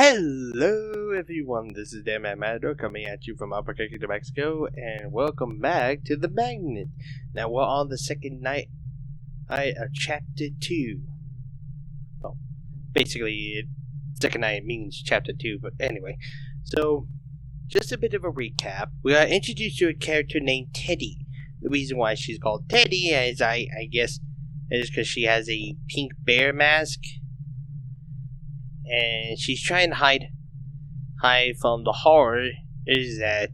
Hello everyone, this is Dan Matador coming at you from Albuquerque, New Mexico, and welcome back to The Magnet. Now we're on the second night of Chapter 2. Well, basically, second night means Chapter 2, but anyway. So, just a bit of a recap. We are introduced to a character named Teddy. The reason why she's called Teddy is, I guess, is because she has a pink bear mask. And she's trying to hide from the horror is that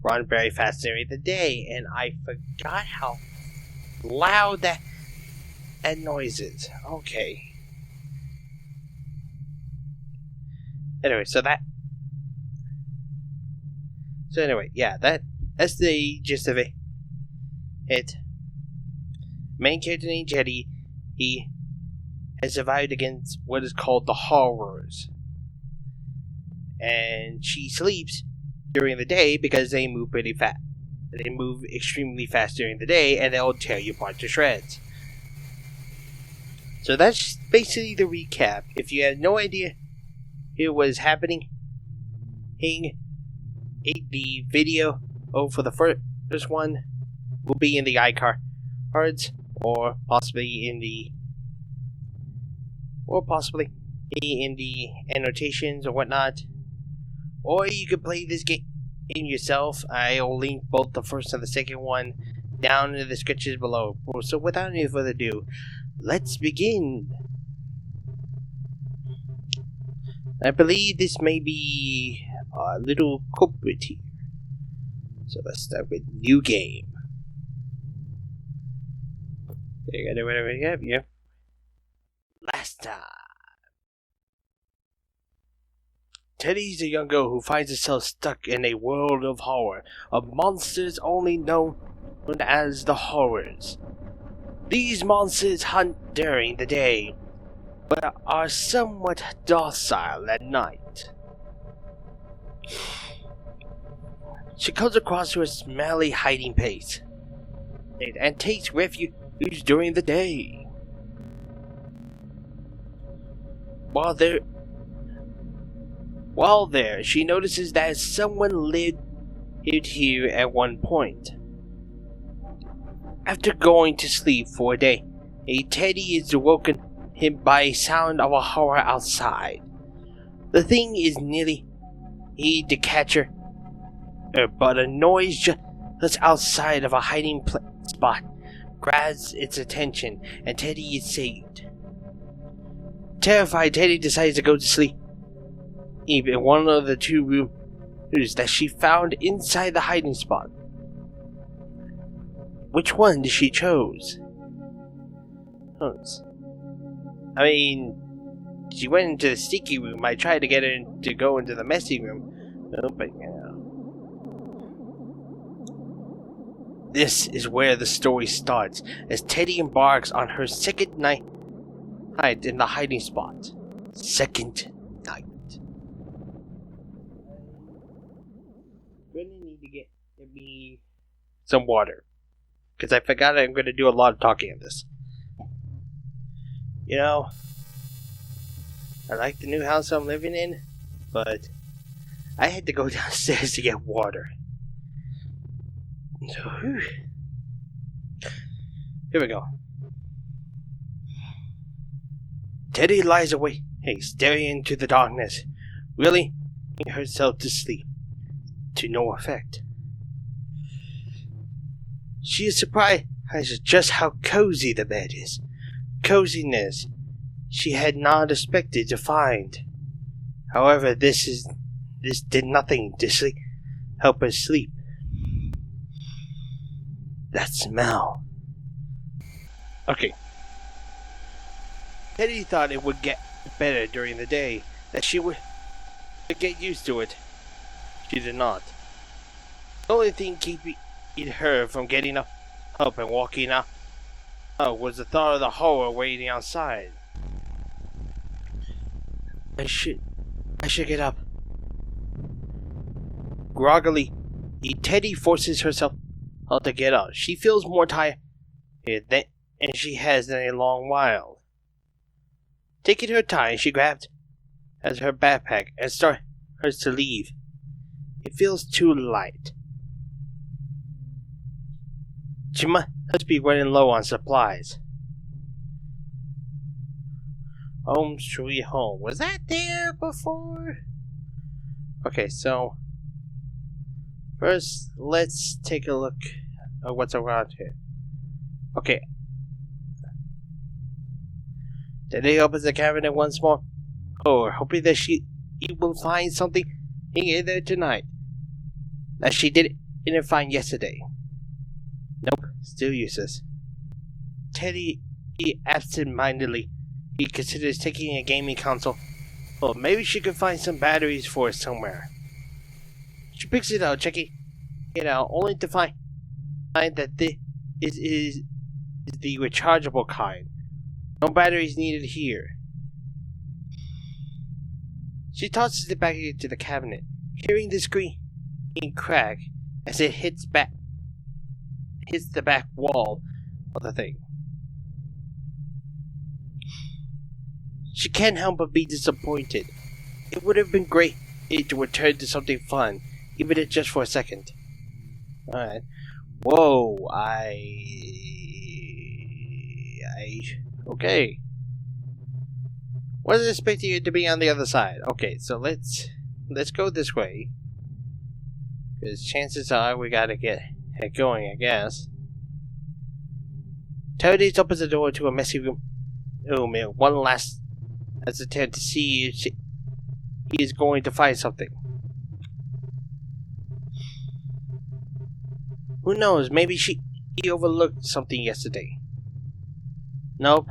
run very fast during the day, and I forgot how loud that noise is. Okay. Anyway, that's the gist of it. Main character named Teddy, he has survived against what is called the horrors. And she sleeps during the day because they move pretty fast. They move extremely fast during the day and they'll tear you apart to shreds. So that's basically the recap. If you had no idea it was happening, the video for the first one will be in the iCards or possibly in the annotations or whatnot. Or you could play this game yourself. I'll link both the first and the second one down in the description below. So without any further ado, let's begin. I believe this may be a little culprit here. So let's start with new game. You gotta do whatever you have here. Last time. Teddy's a young girl who finds herself stuck in a world of horror, of monsters only known as the horrors. These monsters hunt during the day, but are somewhat docile at night. She comes across to a smelly hiding place and takes refuge during the day. While there, she notices that someone lived here at one point. After going to sleep for a day, Teddy is awoken by a sound of a horror outside. The thing is nearly to catch her, but a noise just outside of a hiding spot grabs its attention, and Teddy is saved. Terrified, Teddy decides to go to sleep in one of the two rooms that she found inside the hiding spot. Which one did she choose? I mean, she went into the sticky room. I tried to get her to go into the messy room, but This is where the story starts, as Teddy embarks on her second night in the hiding spot. Second night. Gonna need to get me some water, because I forgot I'm going to do a lot of talking in this. You know, I like the new house I'm living in, but I had to go downstairs to get water. So, here we go. Teddy lies awake, staring into the darkness, willing herself to sleep, to no effect. She is surprised at just how cozy the bed is. Coziness she had not expected to find. However, this did nothing to help her sleep. That smell. Okay. Teddy thought it would get better during the day, that she would get used to it. She did not. The only thing keeping her from getting up and walking out was the thought of the horror waiting outside. I should get up. Groggily, Teddy forces herself to get up. She feels more tired than she has in a long while. Taking her time, she grabbed as her backpack and starts to leave. It feels too light. She must be running low on supplies. Home sweet home. Was that there before? Okay, so first let's take a look at what's around here. Okay. Teddy opens the cabinet once more. Oh, hoping that she will find something in there tonight that she didn't find yesterday. Nope, still useless. Teddy, absent-mindedly, he considers taking a gaming console. Oh, maybe she could find some batteries for it somewhere. She picks it out, checking it out, only to find that this is the rechargeable kind. No batteries needed here. She tosses it back into the cabinet, hearing the screen crack as it hits the back wall of the thing. She can't help but be disappointed. It would have been great to return to something fun, even if just for a second. Alright. Whoa, okay. Wasn't expecting it to be on the other side. Okay, so let's go this way. Because chances are we gotta get it going, I guess. Teddy opens the door to a messy room. Oh man, one last attempt to see if he is going to find something. Who knows, maybe he overlooked something yesterday. Nope.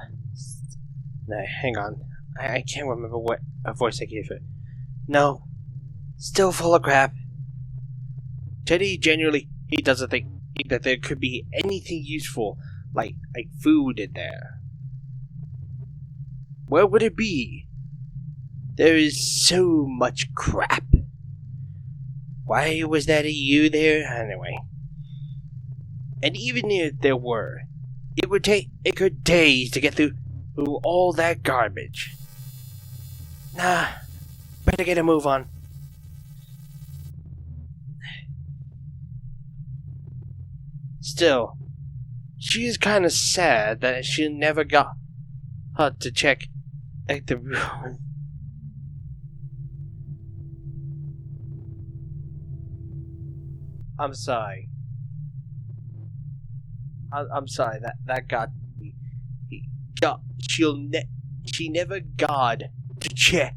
No, hang on. I can't remember what voice I gave it. No. Still full of crap. Teddy genuinely, he doesn't think that there could be anything useful, like food in there. Where would it be? There is so much crap. Why was that you there? Anyway. And even if there were, it would take days to get through all that garbage. Nah, better get a move on. Still, she is kind of sad that she never got to check at the room. I'm sorry. I'm sorry that got me. She never got to check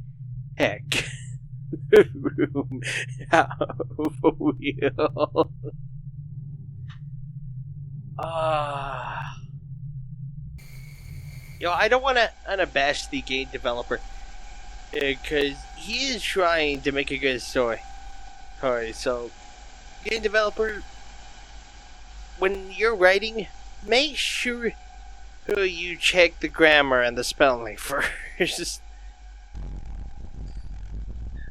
room out for real. I don't want to bash the game developer because he is trying to make a good story. Alright, so game developer, when you're writing, make sure you check the grammar and the spelling first.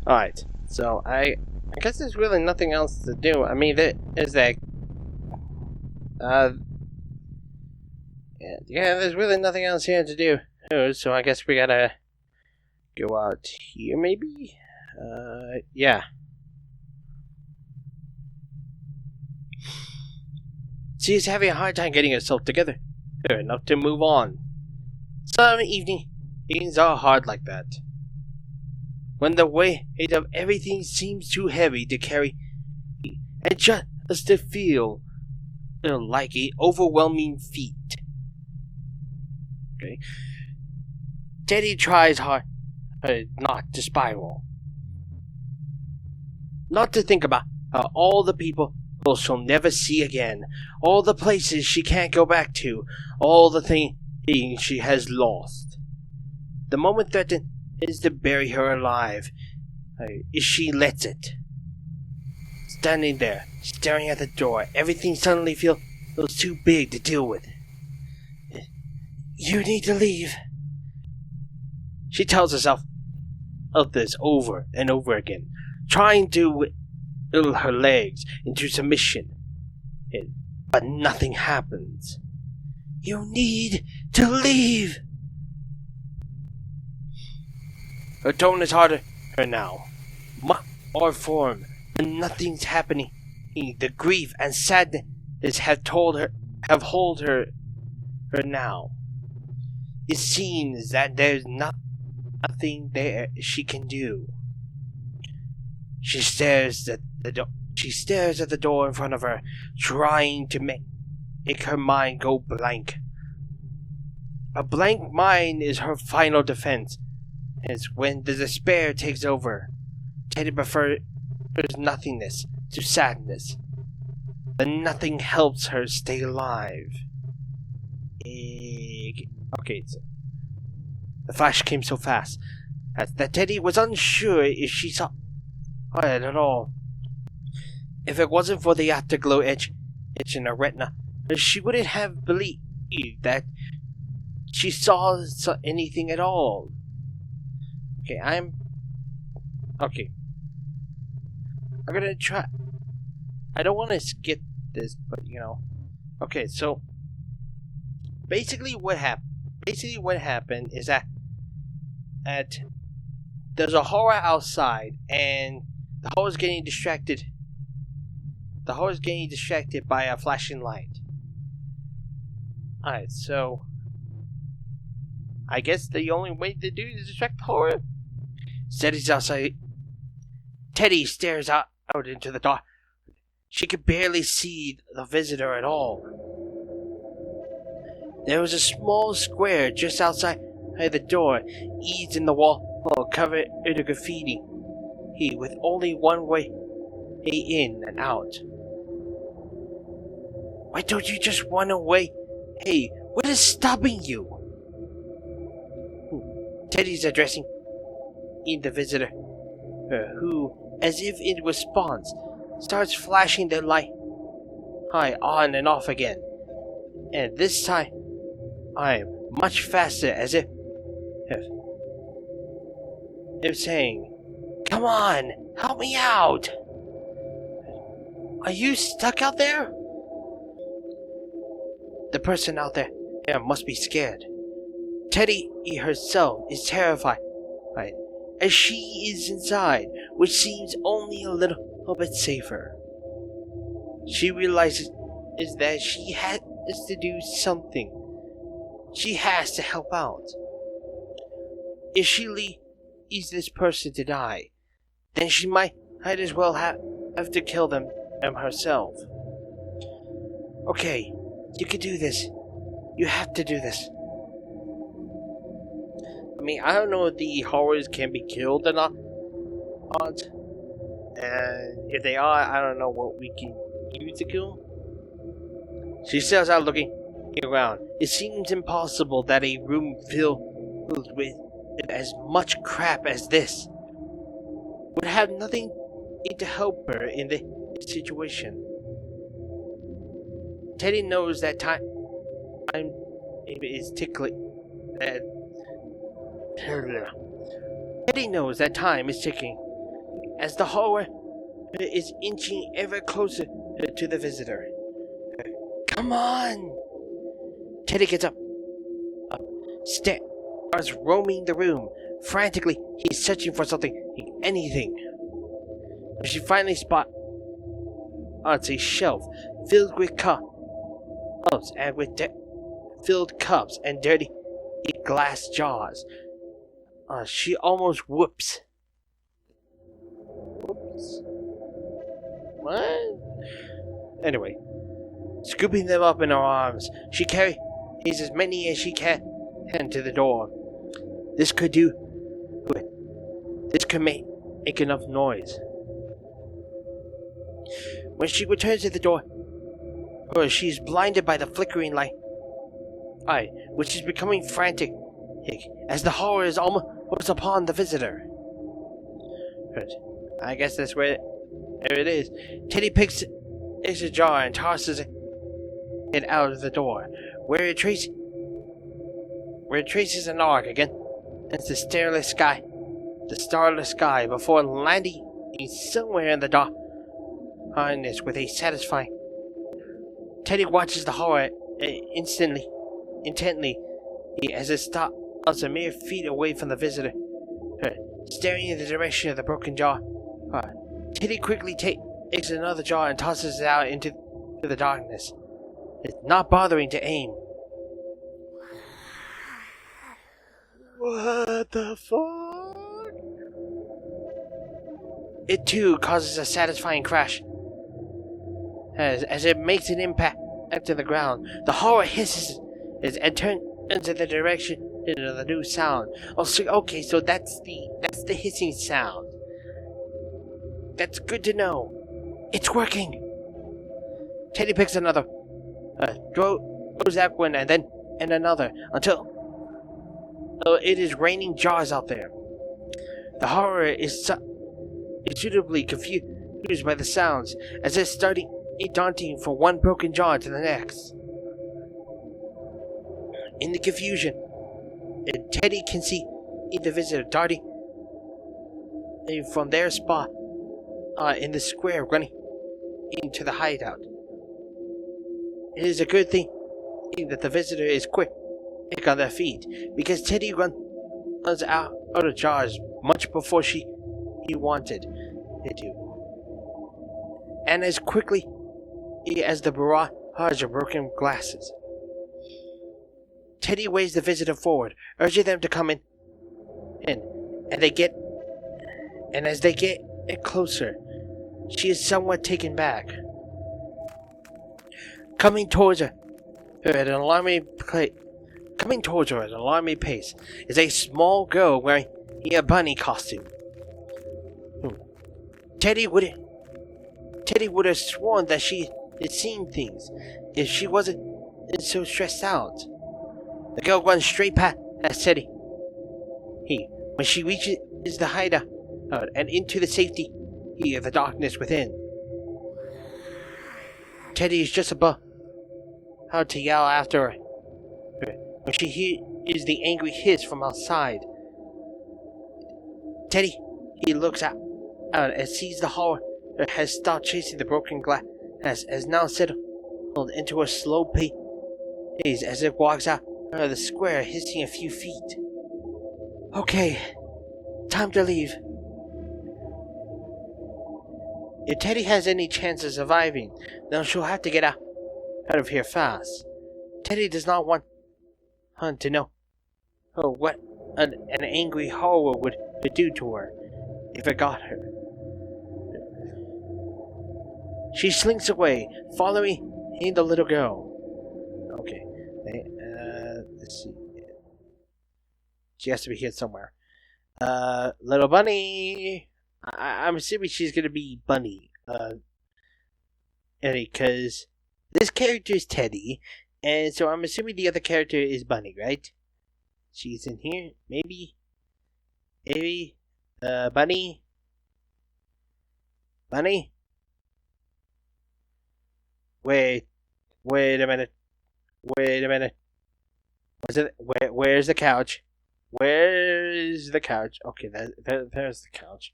Alright, so I guess there's really nothing else to do. I mean, there's really nothing else here to do. So I guess we gotta go out here, maybe? Yeah. She's having a hard time getting herself together. Enough to move on. Some evenings are hard like that. When the weight of everything seems too heavy to carry, and just to feel like an overwhelming feat. Okay. Teddy tries hard not to spiral. Not to think about all the people she'll never see again, all the places she can't go back to, all the things she has lost. The moment threatened is to bury her alive, if she lets it. Standing there, staring at the door, everything suddenly feels too big to deal with. You need to leave. She tells herself of this over and over again, trying to will her legs into submission, but nothing happens. You need to leave. Her tone is harder now. Or form, but nothing's happening. The grief and sadness have hold her now. It seems that there's nothing there she can do. She stares at the door. She stares at the door in front of her, trying to make her mind go blank. A blank mind is her final defense. It's when the despair takes over. Teddy prefers nothingness to sadness. The nothing helps her stay alive. Okay, so the flash came so fast that Teddy was unsure if she saw it at all. If it wasn't for the afterglow itch in her retina, she wouldn't have believed that she saw anything at all. I'm gonna try. I don't want to skip this, but Okay, so basically what happened is that there's a horror outside, and the horror's getting distracted. The horror's getting distracted by a flashing light. Alright, so I guess the only way to do is distract the horror. Teddy's outside. Teddy stares out into the dark. She could barely see the visitor at all. There was a small square just outside the door, eaves in the wall, covered in graffiti, with only one way in and out. Why don't you just run away? Hey, what is stopping you? Teddy's addressing the visitor, who, as if in response, starts flashing the light on and off again. And this time, I'm much faster, as if saying, "Come on, help me out! Are you stuck out there?" The person out there must be scared. Teddy herself is terrified, as she is inside, which seems only a little bit safer. She realizes that she has to do something. She has to help out. If she leaves this person to die, then she might as well have to kill them herself. Okay, you can do this. You have to do this. I mean, I don't know if the horrors can be killed or not. And if they are, I don't know what we can use to kill. She stares out looking around. It seems impossible that a room filled with as much crap as this would have nothing to help her in the situation. Teddy knows that time is tickling. Teddy knows that time is ticking, as the horror is inching ever closer to the visitor. Come on! Teddy gets up, starts roaming the room. Frantically, he's searching for something, anything. She finally spots a shelf filled with cups and dirty glass jars. She almost whoops. Whoops. What? Anyway, scooping them up in her arms, she carries as many as she can to the door. This could make enough noise. When she returns to the door, she's blinded by the flickering light, which is becoming frantic as the horror is almost upon the visitor. But I guess that's where it is. Teddy picks a jar and tosses it out of the door, where it traces an arc against the starless sky before landing somewhere in the darkness with a satisfying. Teddy watches the horror intently, as it stops a mere feet away from the visitor. staring in the direction of the broken jar. Teddy quickly takes another jar and tosses it out into the darkness. It's not bothering to aim. What the fuck? It too causes a satisfying crash. As it makes an impact to the ground, the horror hisses and turns into the direction of the new sound. Okay, so that's the hissing sound. That's good to know. It's working. Teddy picks another, throws that one and another until it is raining jars out there. The horror is suitably confused by the sounds as it's starting daunting from one broken jar to the next. In the confusion, Teddy can see the visitor darting from their spot in the square, running into the hideout. It is a good thing that the visitor is quick on their feet, because Teddy runs out of jars much before he wanted it to, and as quickly as the barrage of broken glasses. Teddy waves the visitor forward, urging them to come in, and as they get closer, she is somewhat taken back. Coming towards her at an alarming pace is a small girl wearing a bunny costume. Teddy would have sworn that she had seen things if she wasn't so stressed out. The girl runs straight past Teddy. When she reaches the hideout and into the safety of the darkness within, Teddy is just about to yell after her when she hears the angry hiss from outside. Teddy, looks out and sees the horror has stopped chasing the broken glass, has now settled into a slow pace as it walks out of the square, hissing a few feet. Okay, time to leave. If Teddy has any chance of surviving, then she'll have to get out of here fast. Teddy does not want to know what an angry horror would do to her if it got her. She slinks away, following the little girl. Okay, let's see. She has to be here somewhere. Little bunny. I'm assuming she's gonna be Bunny. Because this character is Teddy, and so I'm assuming the other character is Bunny, right? She's in here, maybe. Bunny. Bunny. Wait a minute. Where's the couch? Where's the couch? Okay, there's the couch.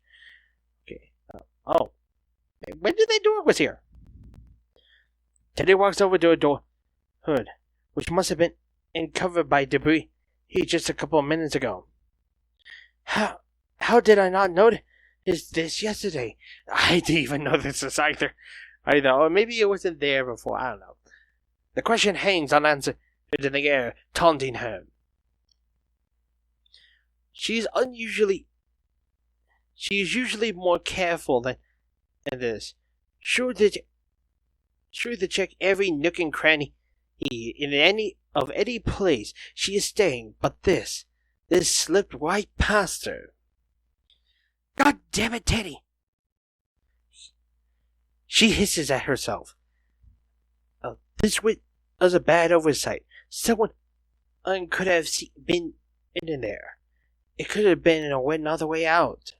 Okay. When did that door was here? Teddy walks over to a door hood, which must have been covered by debris just a couple of minutes ago. How did I not notice this yesterday? I didn't even notice this either. Or maybe it wasn't there before. I don't know. The question hangs unanswered in the air, taunting her. She is usually more careful than this. Sure to check every nook and cranny in any place she is staying, but this slipped right past her. God damn it, Teddy! She hisses at herself. This was a bad oversight. Someone could have been in there. It could have been another way out.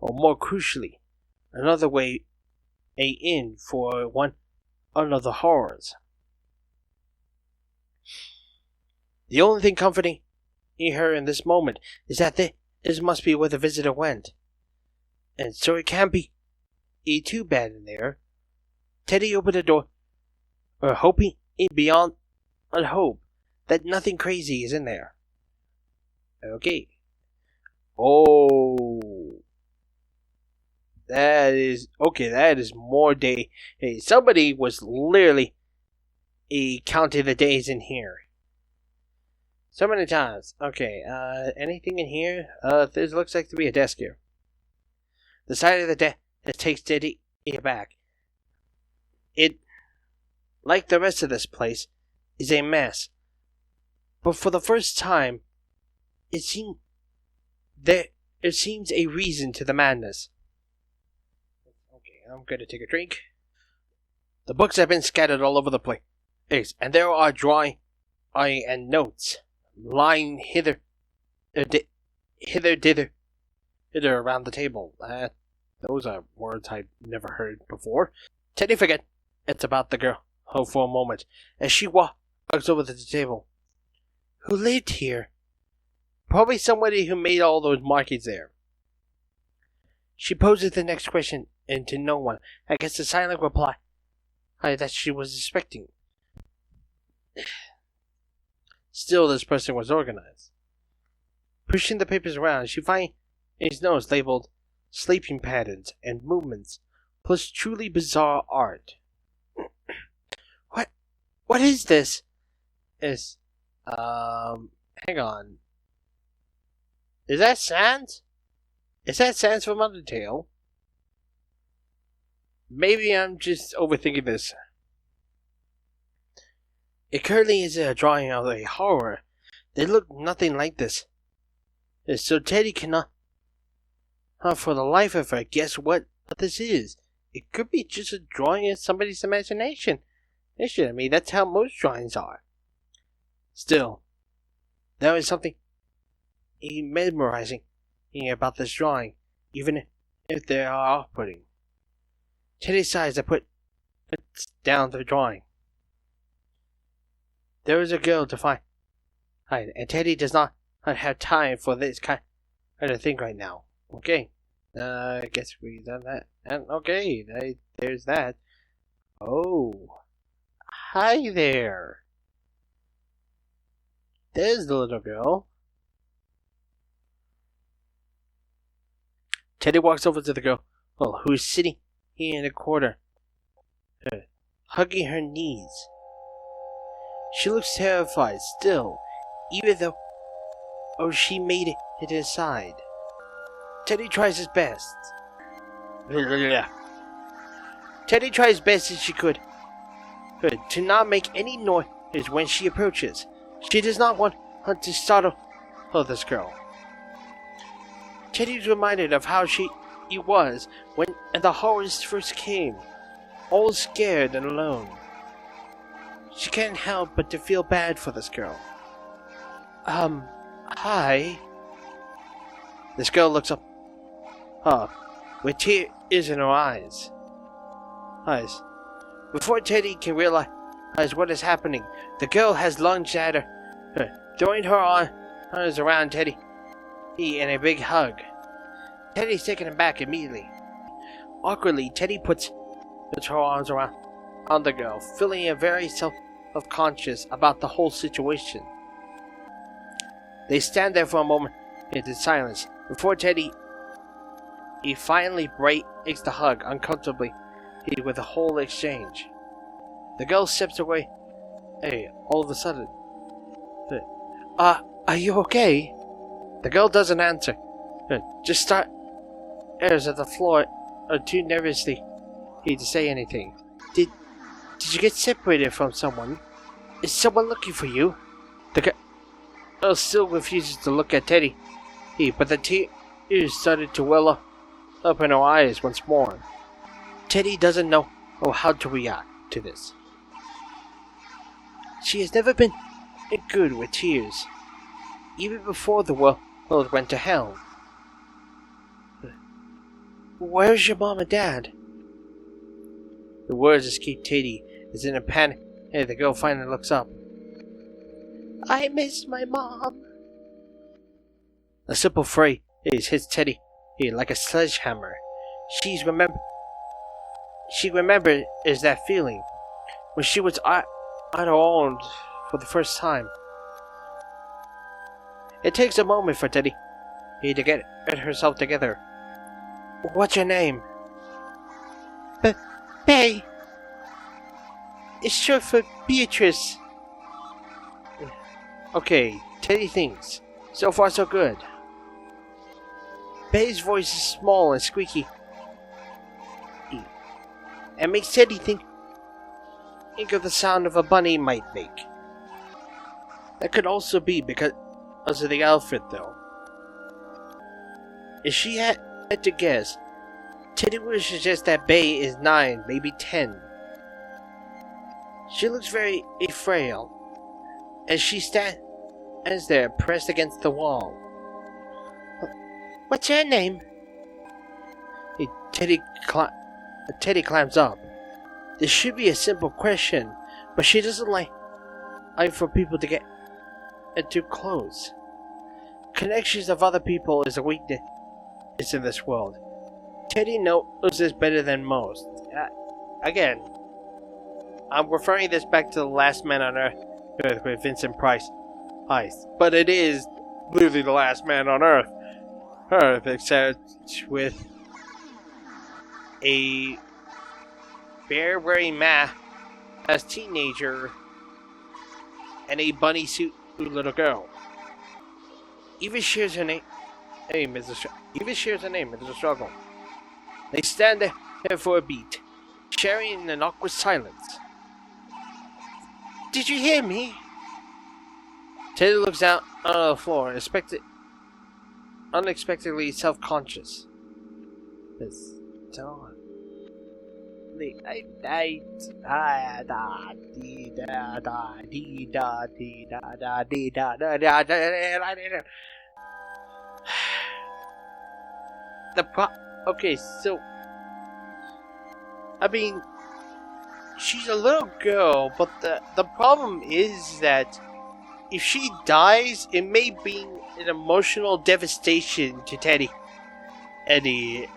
Or more crucially, another way in for one of the horrors. The only thing comforting her in this moment is that this must be where the visitor went. And so it can't be too bad in there. Teddy opened the door, hoping beyond hope that nothing crazy is in there. Okay. Oh, that is okay. That is more day. Hey, somebody was literally counting the days in here. So many times. Okay. Anything in here? There looks like to be a desk here. The side of the desk that takes Teddy aback. It, like the rest of this place, is a mess. But for the first time, it seems a reason to the madness. Okay, I'm gonna take a drink. The books have been scattered all over the place, and there are drawing and notes lying hither around the table. Those are words I've never heard before. Teddy forget it's about the girl for a moment as she walks over to the table. Who lived here? Probably somebody who made all those markings there. She poses the next question, and to no one, I guess the silent reply that she was expecting. Still, this person was organized. Pushing the papers around, she finds his notes labeled sleeping patterns and movements, plus truly bizarre art. What is this? Hang on. Is that Sans? Is that Sans from Undertale? Maybe I'm just overthinking this. It currently is a drawing of a horror. They look nothing like this. So Teddy cannot, for the life of her, guess what this is. It could be just a drawing in somebody's imagination. I mean, that's how most drawings are. Still, there is something mesmerizing about this drawing, even if they are off-putting. Teddy sighs and puts down the drawing. There is a girl to find, and Teddy does not have time for this kind of thing right now. Okay, I guess we've done that. And okay, there's that. Oh, hi there. There's the little girl. Teddy walks over to the girl, who is sitting here in a corner, hugging her knees. She looks terrified still, even though she made it inside. Teddy tries his best. Teddy tries best as she could to not make any noise when she approaches. She does not want to startle this girl. Teddy is reminded of how he was when the horrors first came, all scared and alone. She can't help but to feel bad for this girl. Hi. This girl looks up, with tears in her eyes. Before Teddy can realize what is happening, the girl has lunged at her, throwing her arms around Teddy in a big hug. Teddy's taken aback immediately. Awkwardly, Teddy puts her arms around the girl, feeling very self-conscious about the whole situation. They stand there for a moment in silence before Teddy finally breaks the hug uncomfortably with the whole exchange. The girl steps away. All of a sudden. Are you okay? The girl doesn't answer. Just stares at the floor, too nervously to say anything. Did you get separated from someone? Is someone looking for you? The girl still refuses to look at Teddy, but the tears started to well up in her eyes once more. Teddy doesn't know how to react to this. She has never been good with tears, even before the world went to hell. Where's your mom and dad? The words escape Teddy as in a panic. The girl finally looks up. I miss my mom. A simple phrase hits Teddy like a sledgehammer. She remembers that feeling when she was on her own for the first time. It takes a moment for Teddy to get herself together. What's your name? Bay. It's short for Beatrice. Okay, Teddy thinks. So far so good. Bay's voice is small and squeaky. And makes Teddy think of the sound of a bunny might make. That could also be because of the outfit though. If she had to guess, Teddy would suggest that Bay is 9, maybe 10. She looks very frail, as she stands there pressed against the wall. What's your name? Teddy climbs up. This should be a simple question, but she doesn't like for people to get too close. Connections of other people is a weakness in this world. Teddy knows this better than most. Again, I'm referring this back to The Last Man on Earth with Vincent Price. But it is literally The Last Man on Earth, except with a bear-wearing mask as teenager and a bunny suit little girl. Even shares her name as a struggle. They stand there for a beat, sharing an awkward silence. Did you hear me? Teddy looks out on the floor, unexpectedly self-conscious. Okay, so I mean, she's a little girl, but the problem is that if she dies, it may bring an emotional devastation to Eddie,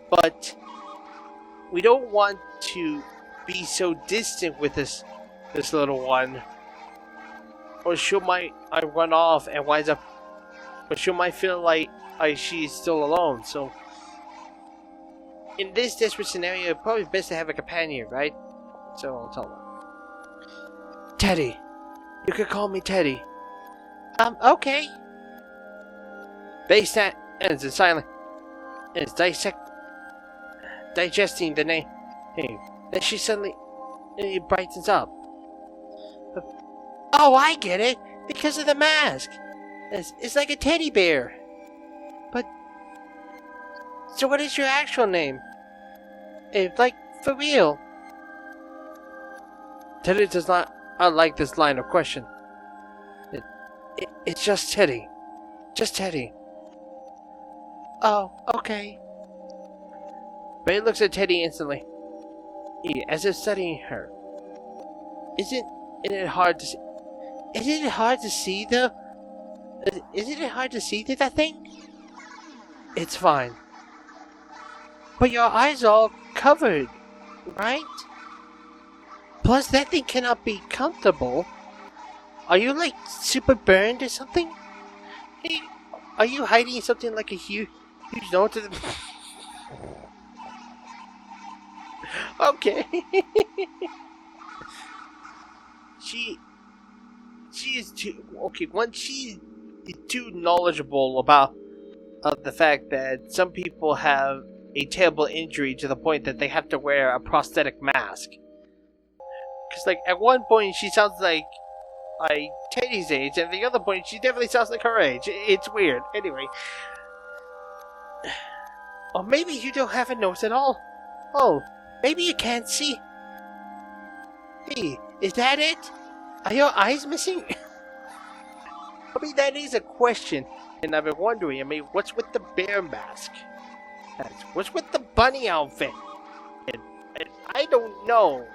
but we don't want to be so distant with this little one, or she might run off and winds up, but she might feel like she's still alone. So in this desperate scenario, it's probably best to have a companion, right? So I'll tell her. Teddy. You could call me Teddy. Okay. Bay stands in silence and is digesting the name. Then she suddenly brightens up. Oh, I get it! Because of the mask! It's like a teddy bear. But... So what is your actual name? Like, for real? Teddy does not like this line of question. It's just Teddy. Just Teddy. Oh, okay. Bay looks at Teddy instantly, as if studying her. Isn't it hard to see? Isn't it hard to see though? Isn't it hard to see that thing? It's fine. But your eyes are all covered, right? Plus, that thing cannot be comfortable. Are you like super burned or something? Hey, are you hiding something like a huge note to the... Okay. She is too... Okay, once she's too knowledgeable about the fact that some people have a terrible injury to the point that they have to wear a prosthetic mask. Because, like, at one point she sounds like Teddy's age, and at the other point she definitely sounds like her age. It's weird. Anyway. Or maybe you don't have a nose at all. Oh, maybe you can't see. Hey, is that it? Are your eyes missing? I mean, that is a question, and I've been wondering, I mean, what's with the bear mask? What's with the bunny outfit? And I don't know.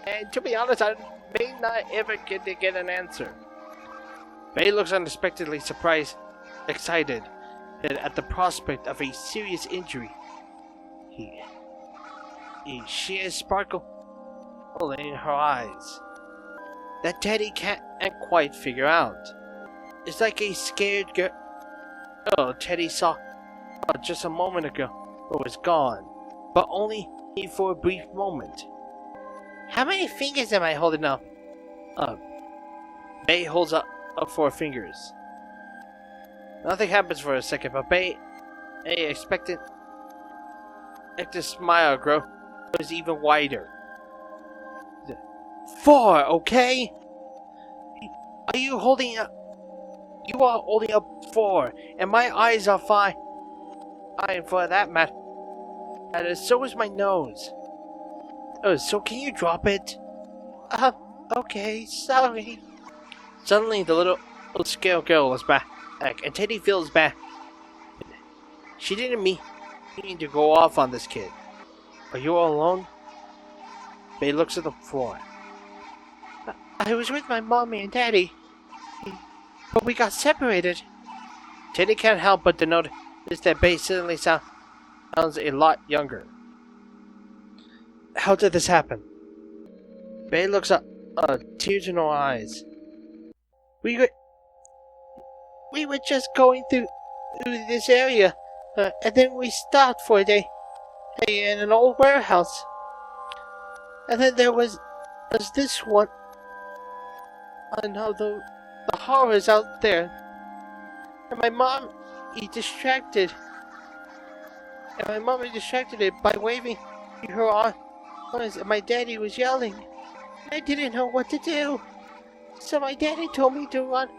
And to be honest, I may not ever get an answer. Bay looks unexpectedly surprised, excited, at the prospect of a serious injury. She has sparkle in her eyes that Teddy can't quite figure out. It's like a scared Oh, Teddy saw just a moment ago. It was gone, but only for a brief moment. How many fingers am I holding up? Bay holds up 4 fingers. Nothing happens for a second, but Bay expected the smile grows even wider. 4, okay? Are you holding up? You are holding up 4, and my eyes are 5. And for that matter, and so is my nose. Oh, so can you drop it? Okay, sorry. Suddenly, the little scale girl is back, and Teddy feels bad. She didn't mean to go off on this kid. Are you all alone? Bay looks at the floor. I was with my mommy and daddy, but we got separated. Teddy can't help but to notice that Bay suddenly sounds a lot younger. How did this happen? Bay looks up, tears in her eyes. We were just going through this area, and then we stopped for a day in an old warehouse. And then there was this one. I know the horrors out there. And my mom, distracted it by waving her arms, and my daddy was yelling. I didn't know what to do. So my daddy told me to run.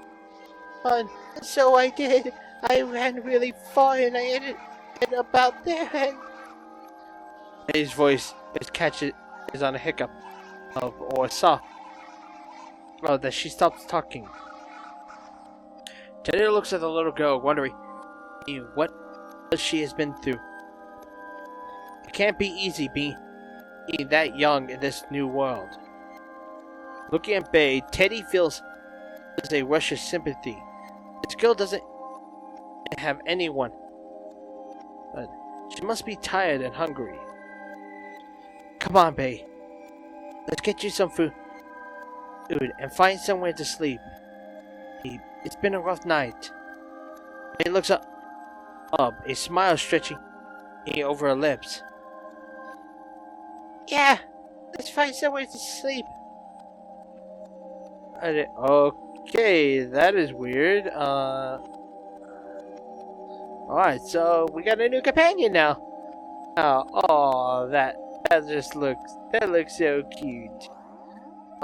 So I did. I ran really far and I ended about there and... His voice is on a hiccup or a soft. Oh, that she stops talking. Teddy looks at the little girl, wondering what she has been through. It can't be easy being that young in this new world. Looking at Bay, Teddy feels a rush of sympathy. This girl doesn't have anyone. But she must be tired and hungry. Come on, Bay. Let's get you some food and find somewhere to sleep. It's been a rough night. Bay looks up, a smile stretching over her lips. Yeah, let's find somewhere to sleep. Okay, that is weird. Alright, so we got a new companion now. Oh, that looks so cute.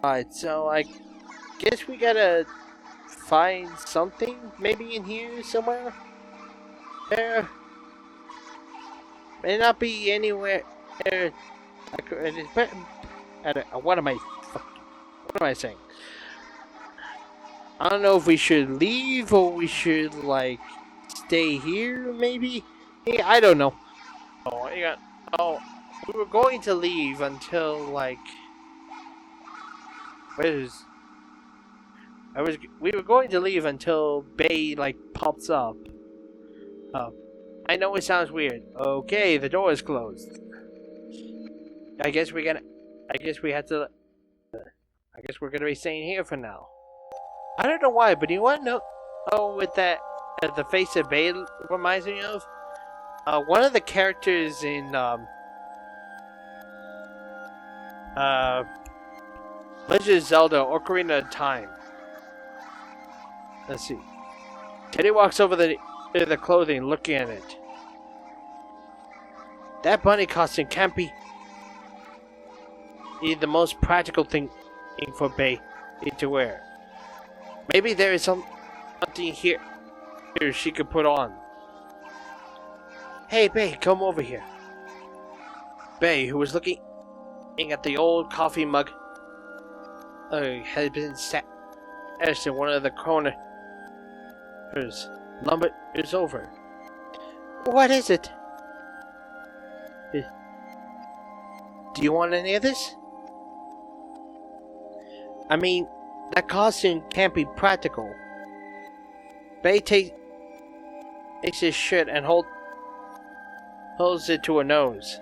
Alright, so I guess we gotta find something maybe in here somewhere. There may not be anywhere. What am I saying? I don't know if we should leave or we should, like, stay here, maybe? Yeah, I don't know. We were going to leave until, like... We were going to leave until Bay, like, pops up. I know it sounds weird. Okay, the door is closed. I guess we're gonna be staying here for now. I don't know why, but you want to know what the face of Bay reminds me of? One of the characters in Legend of Zelda Ocarina of Time. Let's see. Teddy walks over the clothing, looking at it. That bunny costume can't be the most practical thing for Bay to wear. Maybe there is something here she could put on. Hey, Bay, come over here. Bay, who was looking at the old coffee mug, had been sat in one of the corners. Lumber is over. What is it? Do you want any of this? I mean, that costume can't be practical. Bay takes his shirt and holds it to her nose.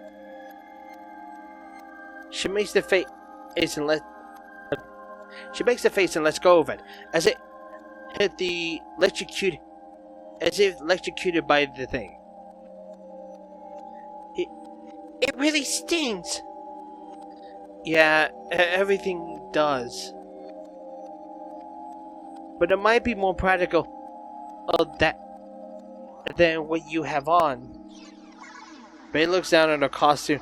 She makes the face and lets go of it as it hit the electrocuted as if electrocuted by the thing. It really stings. Yeah, everything does. But it might be more practical than what you have on. Bay looks down at her costume,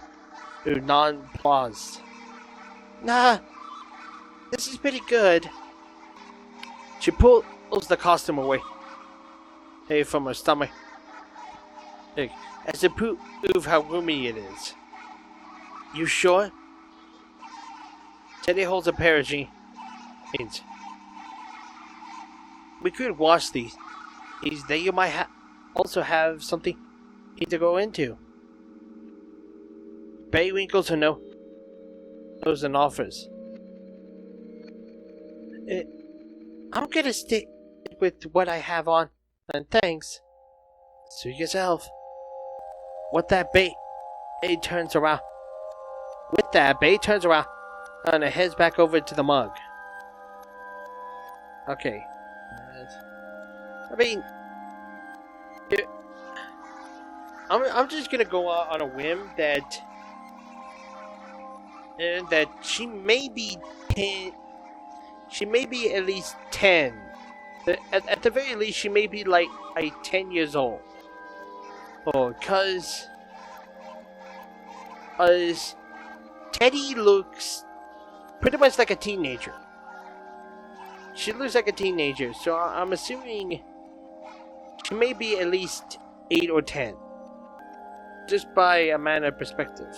nonplussed. Nah, this is pretty good. She pulls the costume away from her stomach, as to prove how roomy it is. You sure? Teddy holds a pair of jeans. We could wash these. Then you might also have something to go into. Bay wrinkles her nose and offers. I'm gonna stick with what I have on, and thanks. Suit yourself. With that, Bay turns around and heads back over to the mug. Okay. I mean, I'm just gonna go out on a whim that she may be 10. She may be at least 10. At the very least, she may be like 10 years old. Oh, cause Teddy looks pretty much like a teenager. She looks like a teenager, so I'm assuming she may be at least 8 or 10. Just by a matter of perspective.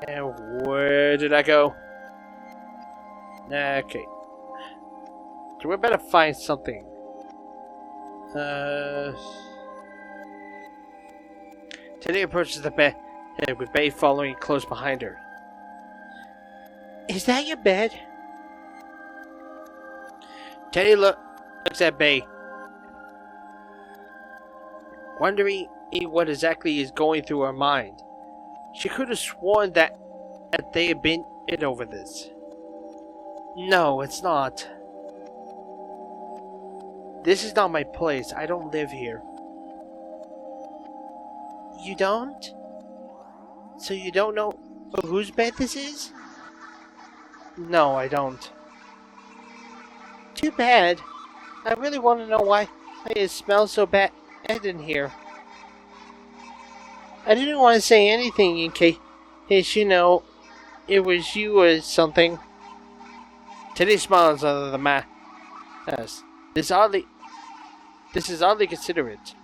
And where did I go? Okay. So we better find something. Teddy approaches the bed, with Bay following close behind her. Is that your bed? Teddy looks at Bay, wondering what exactly is going through her mind. She could have sworn that they had been over this. No, it's not. This is not my place. I don't live here. You don't? So you don't know whose bed this is? No, I don't. Too bad. I really want to know why it smells so bad in here. I didn't want to say anything in case it was you or something. Teddy smiles under the mask. This is oddly considerate.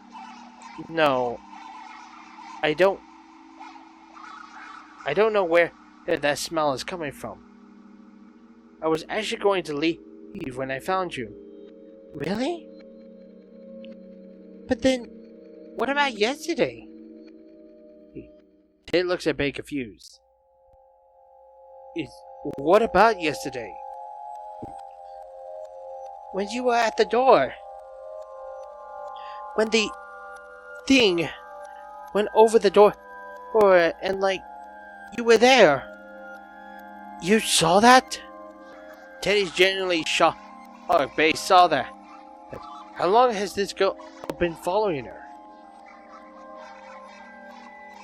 No, I don't know where that smell is coming from. I was actually going to leave when I found you. Really? But then, what about yesterday? Teddy looks at Bay confused. What about yesterday? When you were at the door. When the thing went over the door, and you were there. You saw that? Teddy's genuinely shocked. Oh, Bay saw that. How long has this girl been following her?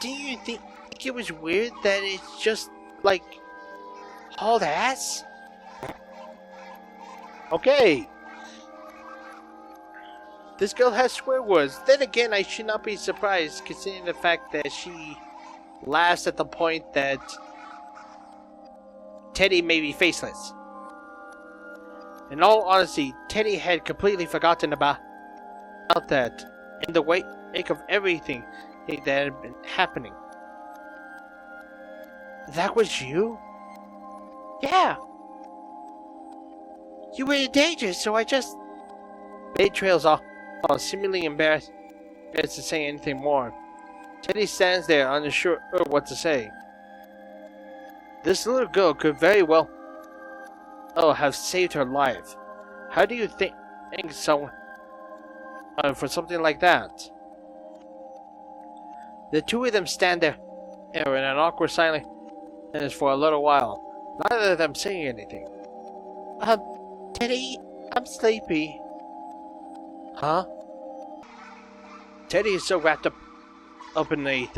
Do you think it was weird that it's just hauled ass? Okay. This girl has swear words. Then again, I should not be surprised considering the fact that she laughs at the point that Teddy may be faceless. In all honesty, Teddy had completely forgotten about that in the wake of everything that had been happening. That was you? Yeah. You were in danger, so I just... Bay trails off, seemingly embarrassed to say anything more. Teddy stands there, unsure what to say. This little girl could very well have saved her life. How do you think someone for something like that? The two of them stand there in an awkward silence for a little while, neither of them saying anything. Teddy, I'm sleepy. Huh? Teddy is so wrapped up in the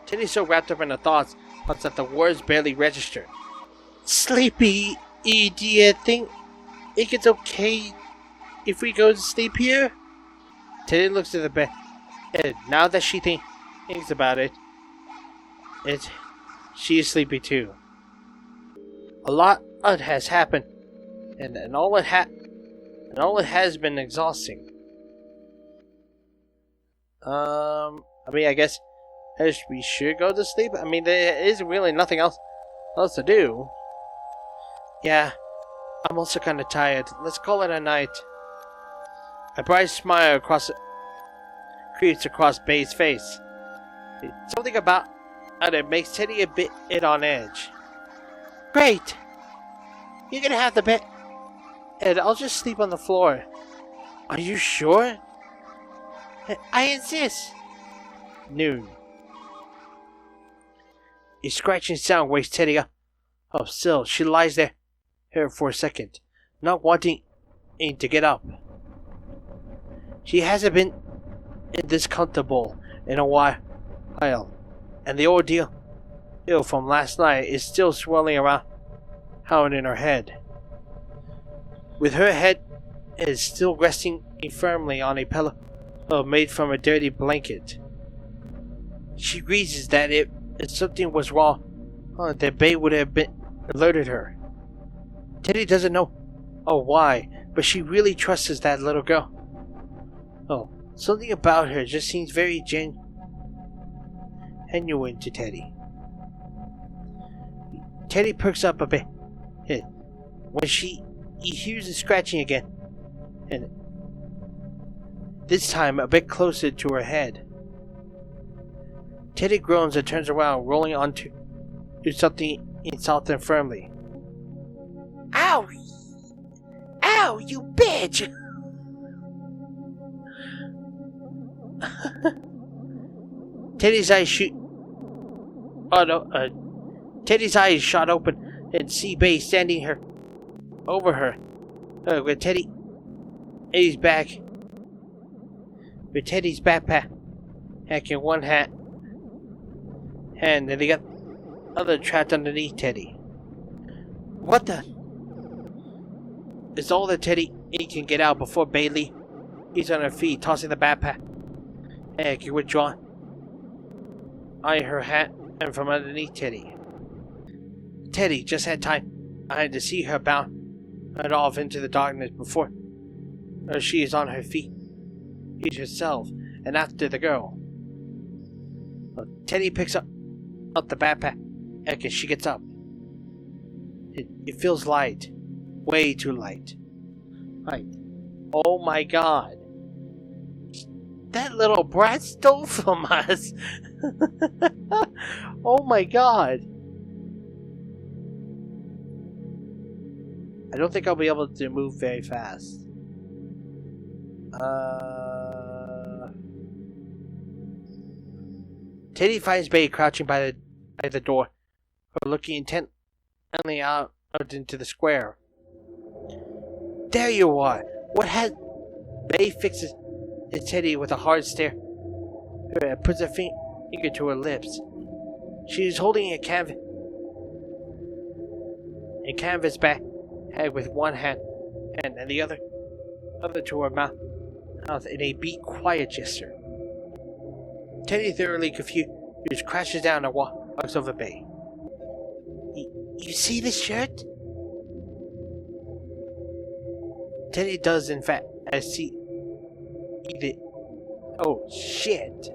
Teddy's so wrapped up in the thoughts that the words barely register. Sleepy, do you think it's okay if we go to sleep here? Teddy looks at the bed, and now that she thinks about it, she is sleepy too. A lot has happened, and all it has been exhausting. I guess we should go to sleep. There is really nothing else to do. Yeah, I'm also kind of tired. Let's call it a night. A bright smile creeps across Bay's face. Something about it makes Teddy a bit on edge. Great! You're gonna have the bed, and I'll just sleep on the floor. Are you sure? I insist. Noon. A scratching sound wakes Teddy up. Oh, still, she lies there for a second, not wanting to get up. She hasn't been this comfortable in a while, and the ordeal from last night is still swirling around in her head. With her head is still resting firmly on a pillow made from a dirty blanket. She reasons that if something was wrong, that Bay would have alerted her. Teddy doesn't know why, but she really trusts that little girl. Something about her just seems very genuine to Teddy. Teddy perks up a bit when he hears the scratching again, and this time a bit closer to her head. Teddy groans and turns around, rolling onto something soft and firmly. Ow! Ow, you bitch! Teddy's eyes Teddy's eyes shot open and see Bay standing over her. With Teddy's backpack in one hand, and the other trapped underneath Teddy. What the? It's all that Teddy can get out before Bailey. He's on her feet, tossing the backpack and withdrawn, eyeing her hat and from underneath Teddy. Teddy just had time to see her bound off into the darkness before she is on her feet. He's herself, and after the girl. Teddy picks up the backpack and she gets up. It feels light. Way too light. Oh my god. That little brat stole from us. Oh my god. I don't think I'll be able to move very fast. Teddy finds Bay crouching by the door, looking intently out into the square. There you are! What has... Bay fixes Teddy with a hard stare and puts a finger to her lips. She is holding a canvas bag with one hand and the other to her mouth in a be quiet gesture. Teddy, thoroughly confused, crashes down and walks over Bay. You see this shirt? Teddy does, in fact, see it. Oh, shit.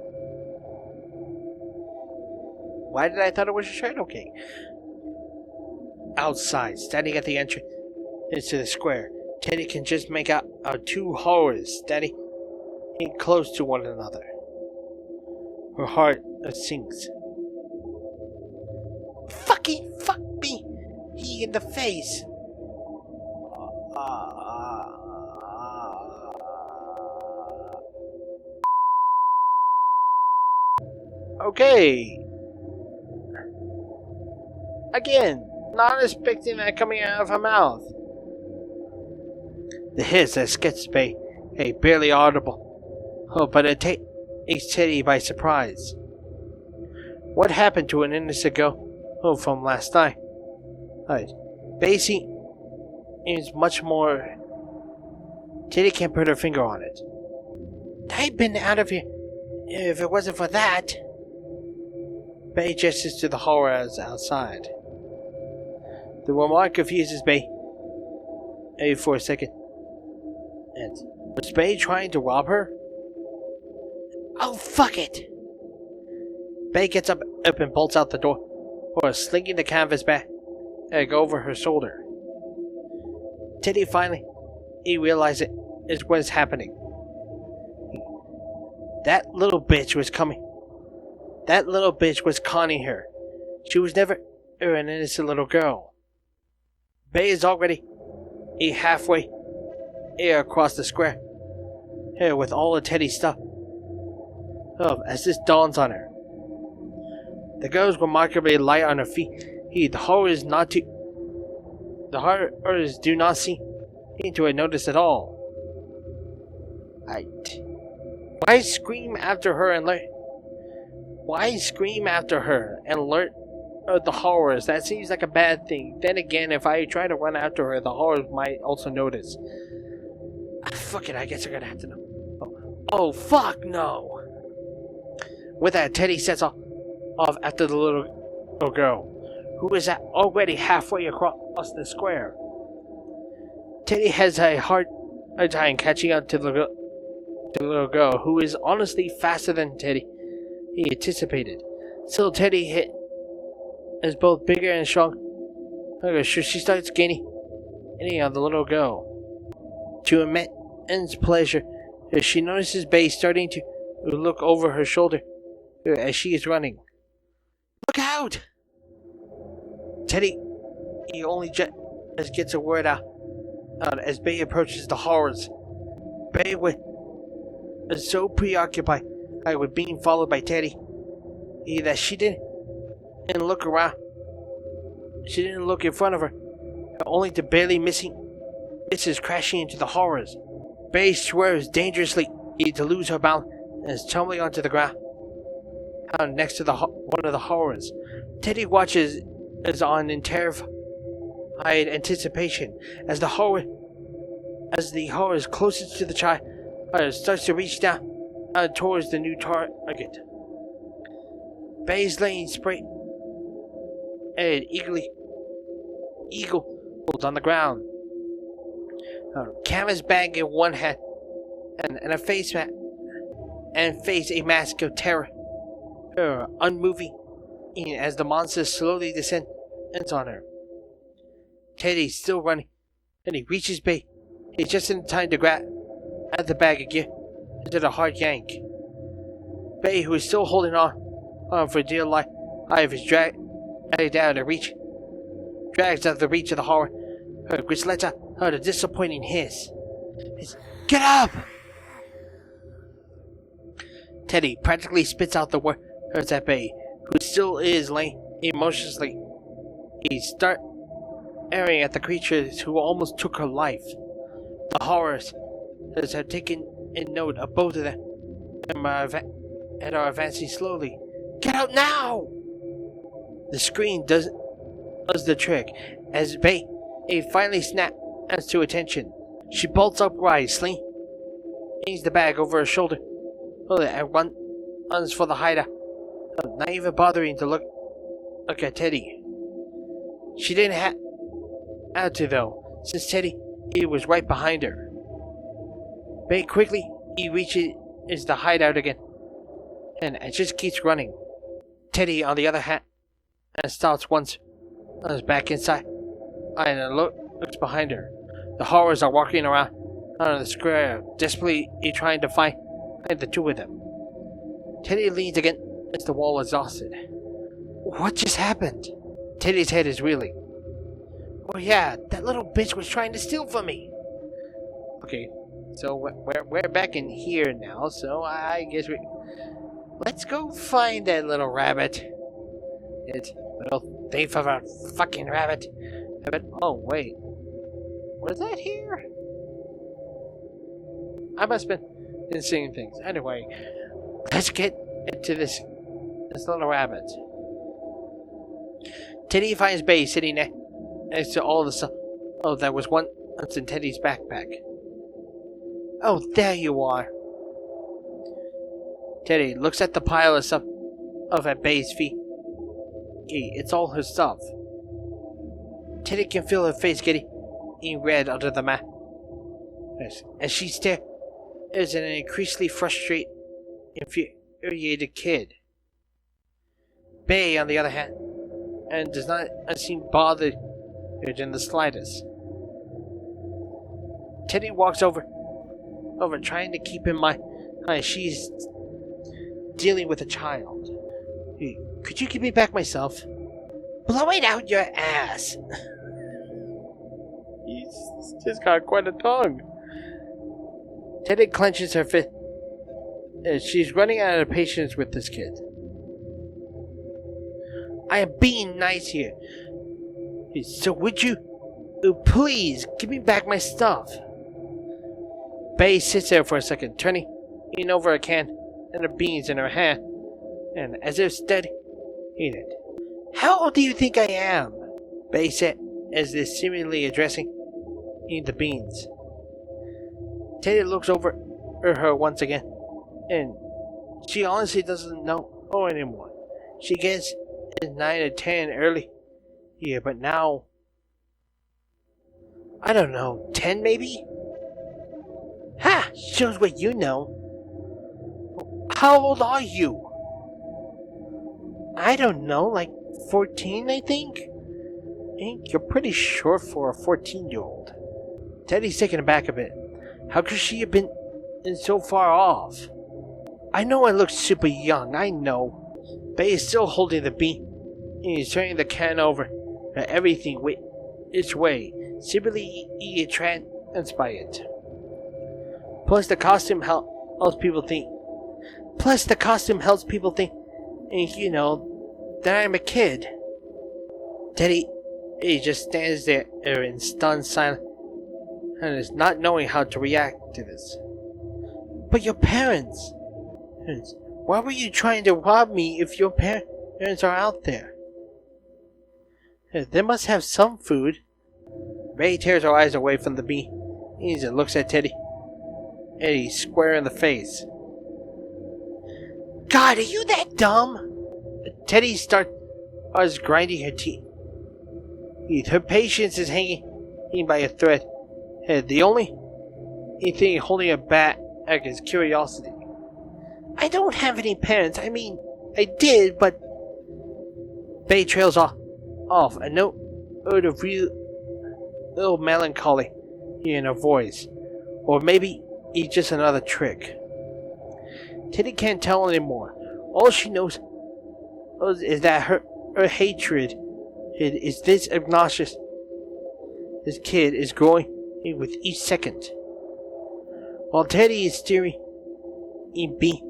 Why did I thought it was a shirt? Okay. Outside, standing at the entrance into the square, Teddy can just make out two horrors standing close to one another. Her heart sinks. Fuck me! He in the face! Okay. Again, not expecting that coming out of her mouth. The hiss that gets Bay Hey, barely audible. Oh, but it takes Teddy by surprise. What happened to an innocent girl? Oh, from last night. Right. Basie is much more. Teddy can't put her finger on it. I'd been out of here if it wasn't for that. Bay gestures to the horrors outside. The remark confuses Bay for a second. And was Bay trying to rob her? Oh, fuck it! Bay gets up and bolts out the door, or slinging the canvas bag over her shoulder. Teddy finally realizes what is happening. That little bitch was coming. That little bitch was conning her. She was never an innocent little girl. Bay is already halfway across the square with all of Teddy's stuff. As this dawns on her. The girl is remarkably light on her feet. The horrors do not seem to notice at all. Why scream after her and learn? Why scream after her and learn the horrors? That seems like a bad thing. Then again, if I try to run after her, the horrors might also notice. Fuck it, I guess I'm gonna have to know. Oh fuck no! With that, Teddy sets off after the little girl, who is already halfway across the square. Teddy has a hard time catching up to the little girl, who is honestly faster than Teddy anticipated. Still, Teddy is both bigger and strong. She starts gaining on the little girl. To immense pleasure, she notices Bay starting to look over her shoulder as she is running. Look out! Teddy, he only just gets a word out as Bay approaches the horrors. Bay was so preoccupied with being followed by Teddy that she didn't look around. She didn't look in front of her, only to barely misses crashing into the horrors. Bay swerves dangerously to lose her balance and is tumbling onto the ground next to one of the horrors. Teddy watches in terrified anticipation as the horror is closest to the child starts to reach down towards the new target. Bay's laying straight and eagle holds on the ground. Canvas bag in one hand and a face a mask of terror, unmoving as the monster slowly descends on her. Teddy's still running, and he reaches Bay. He's just in time to grab at the bag again and did a hard yank. Bay, who is still holding on for dear life, is dragged down to drags out of the reach of the horror, which lets out a disappointing hiss. Get up! Teddy practically spits out the words at Bay, who still is laying emotionlessly. He starts staring at the creatures who almost took her life. The horrors have taken note of both of them and are advancing slowly. Get out now! The screen does the trick as Bay finally snaps to attention. She bolts upright, slings the bag over her shoulder, and runs for the hideout, not even bothering to look at Teddy. She didn't have to though, since Teddy was right behind her. Bay quickly reaches the hideout again, and just keeps running. Teddy, on the other hand, stops once, back inside, and looks behind her. The horrors are walking around on the square, desperately trying to find the two of them. Teddy leans against the wall, exhausted. What just happened? Teddy's head is reeling. Oh yeah, that little bitch was trying to steal from me. Okay, so we're back in here now, so I guess let's go find that little rabbit. It's little thief of a fucking rabbit. Oh wait, was that here? I must have been seeing things. Anyway, let's get into this little rabbit. Teddy finds Bay sitting next to all the stuff that was once in Teddy's backpack. Oh, there you are. Teddy looks at the pile of stuff at Bay's feet. It's all her stuff. Teddy can feel her face getting red under the mat as she stares at an increasingly frustrated, infuriated kid. Bay, on the other hand, does not seem bothered in the slightest. Teddy walks over, trying to keep in mind she's dealing with a child. Could you give me back my stuff? Blow it out your ass. He's just got quite a tongue. Teddy clenches her fist. She's running out of patience with this kid. I am being nice here. So would you please give me back my stuff? Bay sits there for a second, turning over a can and the beans in her hand, and as if studying it. How old do you think I am? Bay said, as if seemingly addressing the beans. Teddy looks over her once again, and she honestly doesn't know anymore. She gets 9 or 10 early here, but now, I don't know, 10 maybe? Ha! Shows what you know. How old are you? I don't know, like 14, I think? You're pretty short for a 14-year-old. Teddy's taken aback a bit. How could she have been so far off? I know I look super young, I know. Bay is still holding the bean. He's turning the can over. Everything its way. Simply entranced by it. Plus the costume helps people think. That I'm a kid. Teddy, he just stands there in stunned silence and is not knowing how to react to this. But your parents. Why were you trying to rob me if your parents are out there? They must have some food. Ray tears her eyes away from the bean and looks at Teddy. Eddie square in the face. God, are you that dumb? Teddy starts grinding her teeth. Her patience is hanging by a thread. The only thing holding her back is curiosity. I don't have any parents. I mean, I did, but... Bay trails off. A note of real little melancholy in her voice. Or maybe it's just another trick. Teddy can't tell anymore. All she knows is that her hatred is this obnoxious. This kid is growing with each second. While Teddy is staring in B,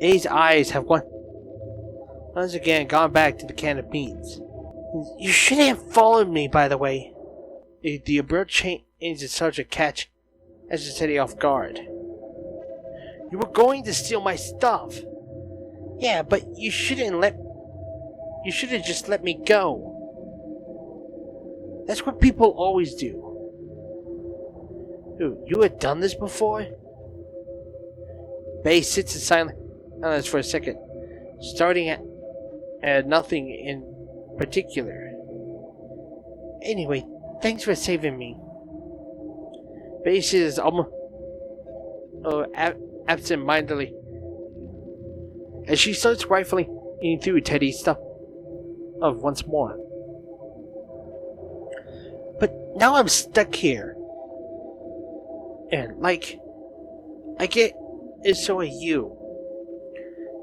A's eyes have once again gone back to the can of beans. You shouldn't have followed me, by the way. The abrupt change in subject catch as Teddy off guard. You were going to steal my stuff. Yeah, but you should have just let me go. That's what people always do. You had done this before? Bay sits in silence for a second, starting at nothing in particular. Anyway, thanks for saving me. Bay says almost absent-mindedly as she starts rifling through Teddy's stuff once more. But now I'm stuck here. And I get it, so are you.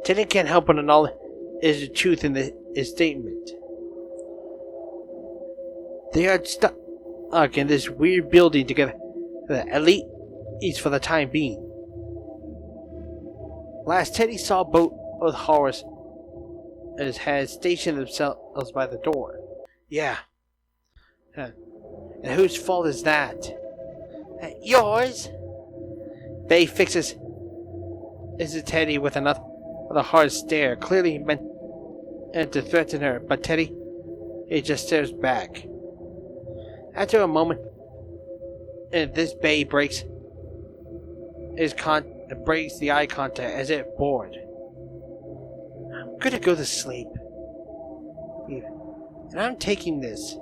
Teddy can't help but acknowledge the truth in his statement. They are stuck in this weird building together, at least for the time being. Last Teddy saw a boat of horrors as had stationed themselves by the door. Yeah. And whose fault is that? Yours? Bay fixes Teddy with another hard stare, clearly meant to threaten her, but Teddy, he just stares back. After a moment, this Bay breaks the eye contact as if bored. I'm gonna go to sleep. And I'm taking this.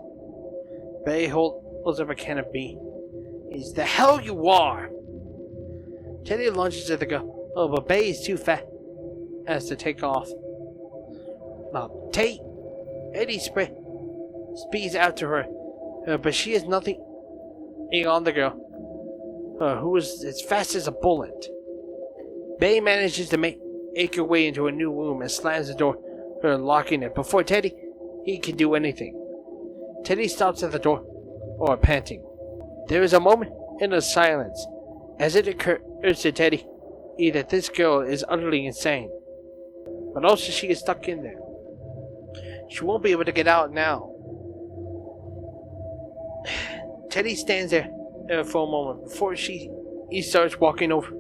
Bay holds up a can of beer. Is the hell you are! Teddy lunges at the go. Oh, but Bay is too fat as to take off. Now, Tate! Eddie speeds out to her, but she has nothing on the girl, who is as fast as a bullet. Bay manages to make her way into a new room and slams the door, locking it before Teddy he can do anything. Teddy stops at the door, panting. There is a moment in the silence, as it occurs to Teddy that this girl is utterly insane, but also she is stuck in there. She won't be able to get out now. Teddy stands there for a moment before he starts walking over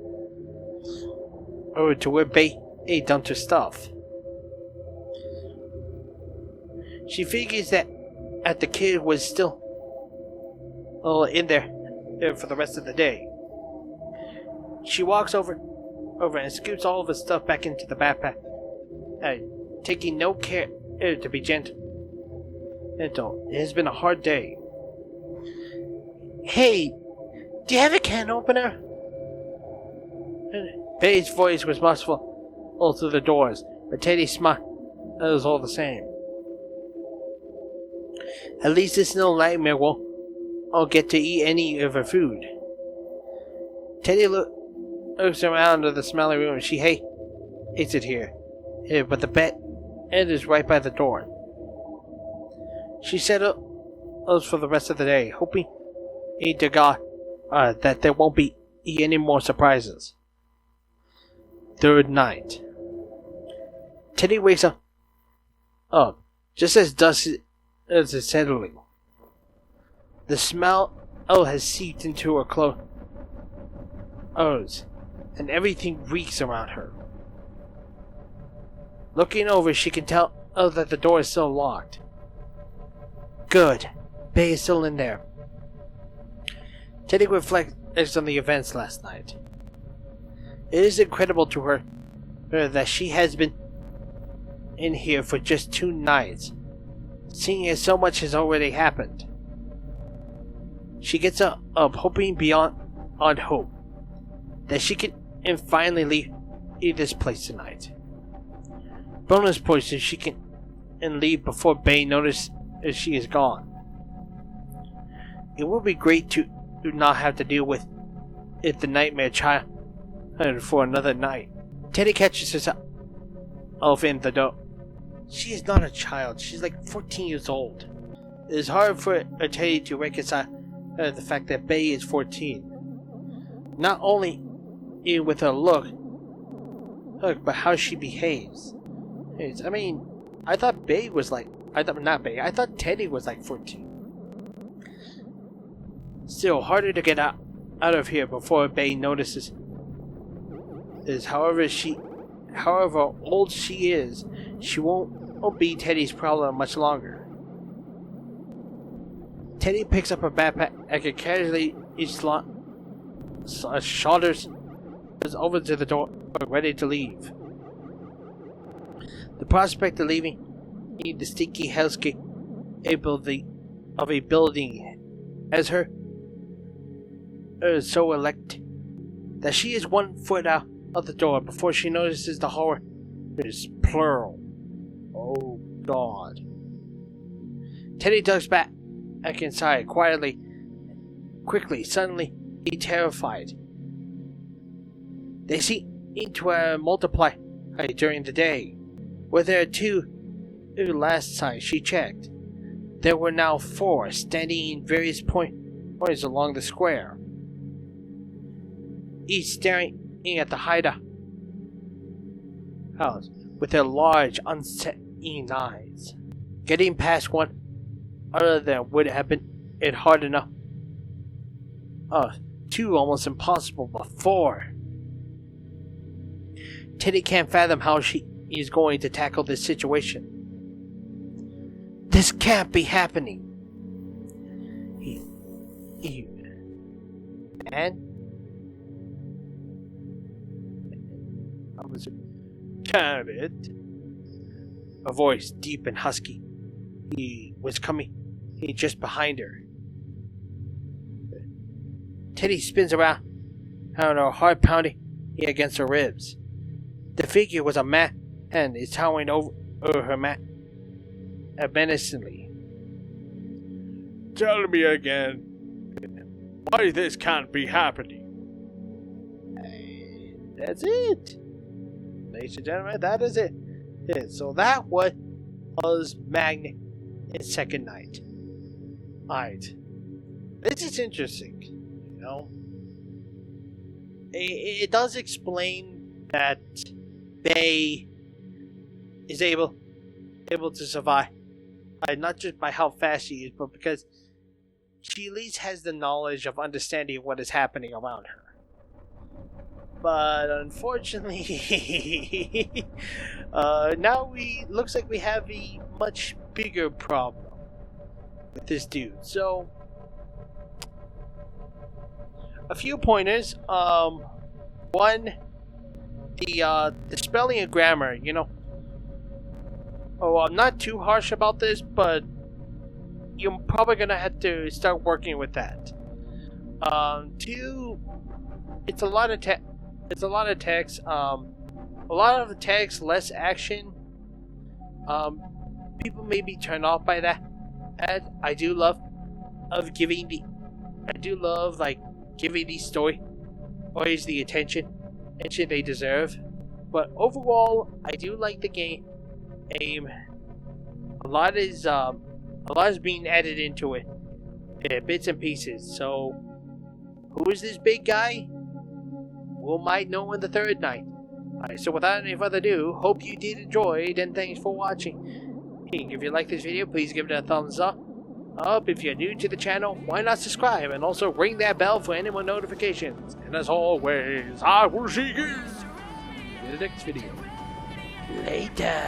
to where Bay dumped her stuff. She figures that the kid was still in there for the rest of the day. She walks over and scoops all of his stuff back into the backpack, taking no care to be gentle. It has been a hard day. Hey, do you have a can opener? Bay's voice was muffled all through the doors, but Teddy smiled. It was all the same. At least this little nightmare won't get to eat any of her food. Teddy looks around at the smelly room and she hates it here. But the bed is right by the door. She settles for the rest of the day, hoping to God that there won't be any more surprises. Third night. Teddy wakes up just as dusk is settling. The smell has seeped into her clothes, and everything reeks around her. Looking over, she can tell that the door is still locked. Good. Bay is still in there. Teddy reflects on the events last night. It is incredible to her that she has been in here for just 2 nights, seeing as so much has already happened. She gets up hoping beyond hope that she can finally leave this place tonight. Bonus points if she can leave before Bay notices she is gone. It would be great to not have to deal with the nightmare child for another night. Teddy catches herself in the door. She is not a child. She's like 14 years old. It is hard for Teddy to reconcile the fact that Bay is 14. Not only with her look, but how she behaves. I mean, I thought Teddy was like 14. Still harder to get out of here before Bay notices. However old she is, she won't be Teddy's problem much longer. Teddy picks up her backpack and casually shodders over to the door, ready to leave. The prospect of leaving the stinky hellscape of a building as her so elect that she is 1 foot out of the door before she notices the horror is plural. Oh God. Teddy ducks back inside quickly, suddenly terrified. They seem to multiply during the day. Were there 2 last time she checked? There were now 4 standing in various points along the square, each staring at the hideout house with their large, unseeing eyes. Getting past one other than would have been hard enough. 2 almost impossible, but 4. Teddy can't fathom how she is going to tackle this situation. This can't be happening. Man? I was... Can it? A voice, deep and husky. He was coming. He just behind her. Teddy spins around. I don't know, heart pounding against her ribs. The figure was a man, and is towering over her mat menacingly. Tell me again, why this can't be happening? That's it. Ladies and gentlemen, that is it. Yeah, so that was Magnet in Second Night. Alright. This is interesting, you know. It does explain that Bay is able to survive. Not just by how fast she is, but because she at least has the knowledge of understanding what is happening around her. But unfortunately, now looks like we have a much bigger problem with this dude. So, a few pointers. One, the spelling and grammar. You know. Oh, I'm not too harsh about this, but you're probably gonna have to start working with that. Two, it's a lot of text. A lot of the text, less action. People may be turned off by that. And I do love giving these stories the attention they deserve. But overall, I do like the game. A lot is being added into it, bits and pieces. So, who is this big guy? We might know in the third night. Alright, so without any further ado, hope you did enjoy, and thanks for watching. If you like this video, please give it a thumbs up. If you're new to the channel, why not subscribe and also ring that bell for any more notifications. And as always, I will see you in the next video. Later.